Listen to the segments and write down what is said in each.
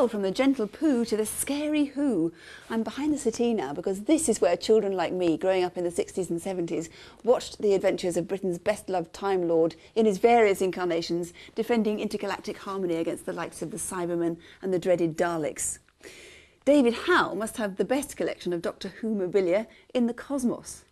Well, from the gentle poo to the scary who, I'm behind the settee now because this is where children like me, growing up in the 60s and 70s, watched the adventures of Britain's best-loved Time Lord in his various incarnations, defending intergalactic harmony against the likes of the Cybermen and the dreaded Daleks. David Howe must have the best collection of Doctor Who memorabilia in the cosmos.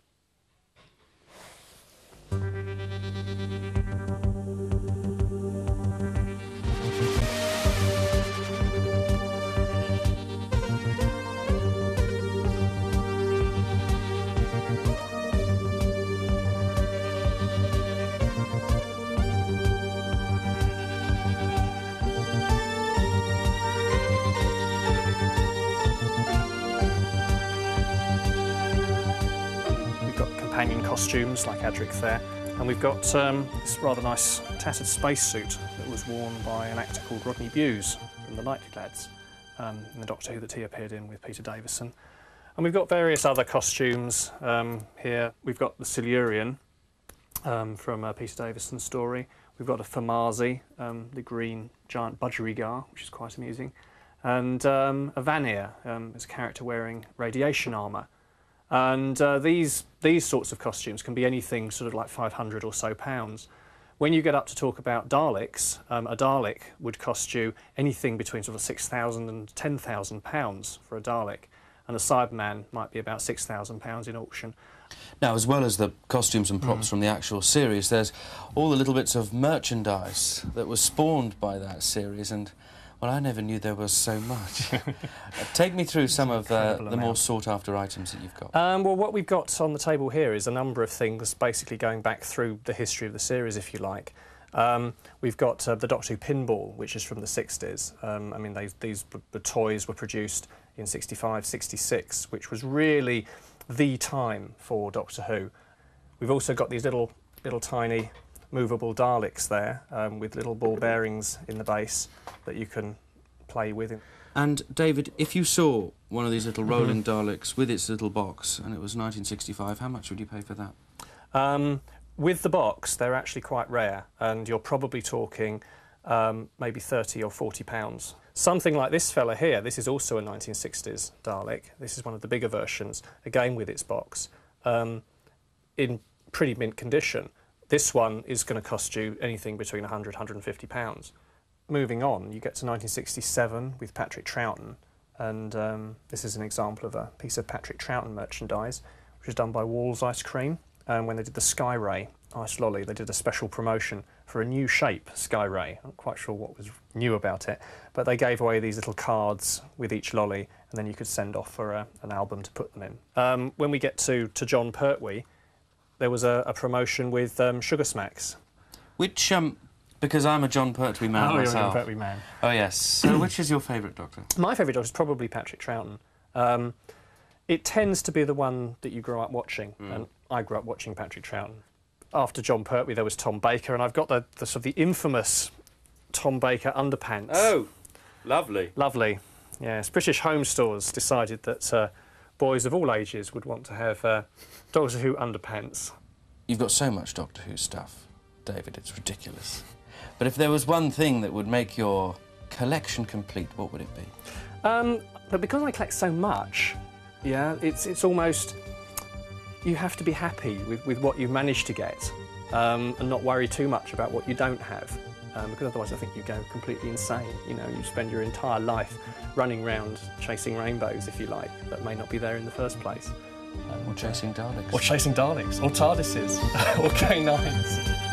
Companion costumes like Adric there, and we've got this rather nice tattered spacesuit that was worn by an actor called Rodney Bewes from the Knightley Lads in the Doctor Who that he appeared in with Peter Davison. And we've got various other costumes here. We've got the Silurian from Peter Davison's story. We've got a Famazi, the green giant budgerigar, which is quite amusing, and a Vanir as a character wearing radiation armour. And these sorts of costumes can be anything sort of like 500 or so pounds. When you get up to talk about Daleks, a Dalek would cost you anything between sort of 6,000 and 10,000 pounds for a Dalek, and a Cyberman might be about 6,000 pounds in auction. Now, as well as the costumes and props from the actual series, there's all the little bits of merchandise that was spawned by that series, and well, I never knew there was so much. Take me through some of the more sought-after items that you've got. Well, what we've got on the table here is a number of things, basically going back through the history of the series, if you like. We've got the Doctor Who pinball, which is from the 60s. I mean, the toys were produced in 65, 66, which was really the time for Doctor Who. We've also got these little tiny movable Daleks there, with little ball bearings in the base that you can play with. And David, if you saw one of these little rolling Daleks with its little box and it was 1965, how much would you pay for that? With the box, they're actually quite rare, and you're probably talking maybe 30 or 40 pounds. Something like this fella here, this is also a 1960s Dalek. This is one of the bigger versions, again with its box, in pretty mint condition. This one is going to cost you anything between 100 and 150 pounds. Moving on, you get to 1967 with Patrick Troughton, and this is an example of a piece of Patrick Troughton merchandise, which was done by Wall's Ice Cream. When they did the Sky Ray Ice Lolly, they did a special promotion for a new shape Sky Ray. I'm not quite sure what was new about it, but they gave away these little cards with each lolly, and then you could send off for an album to put them in. When we get to John Pertwee, there was a promotion with Sugar Smacks. Which, because I'm a John Pertwee man myself. You're a John Pertwee man. Oh, yes. So which is your favourite Doctor? My favourite Doctor is probably Patrick Troughton. It tends to be the one that you grow up watching, and I grew up watching Patrick Troughton. After John Pertwee, there was Tom Baker, and I've got the sort of the infamous Tom Baker underpants. Oh, lovely. Lovely, yes. British Home Stores decided that boys of all ages would want to have Doctor Who underpants. You've got so much Doctor Who stuff, David, it's ridiculous. But if there was one thing that would make your collection complete, what would it be? But because I collect so much, yeah, it's almost, you have to be happy with what you've managed to get, and not worry too much about what you don't have, because otherwise I think you go completely insane. You know, you spend your entire life running around chasing rainbows, if you like, that may not be there in the first place. Or chasing Daleks. Or chasing Daleks, or TARDISes, or K9s.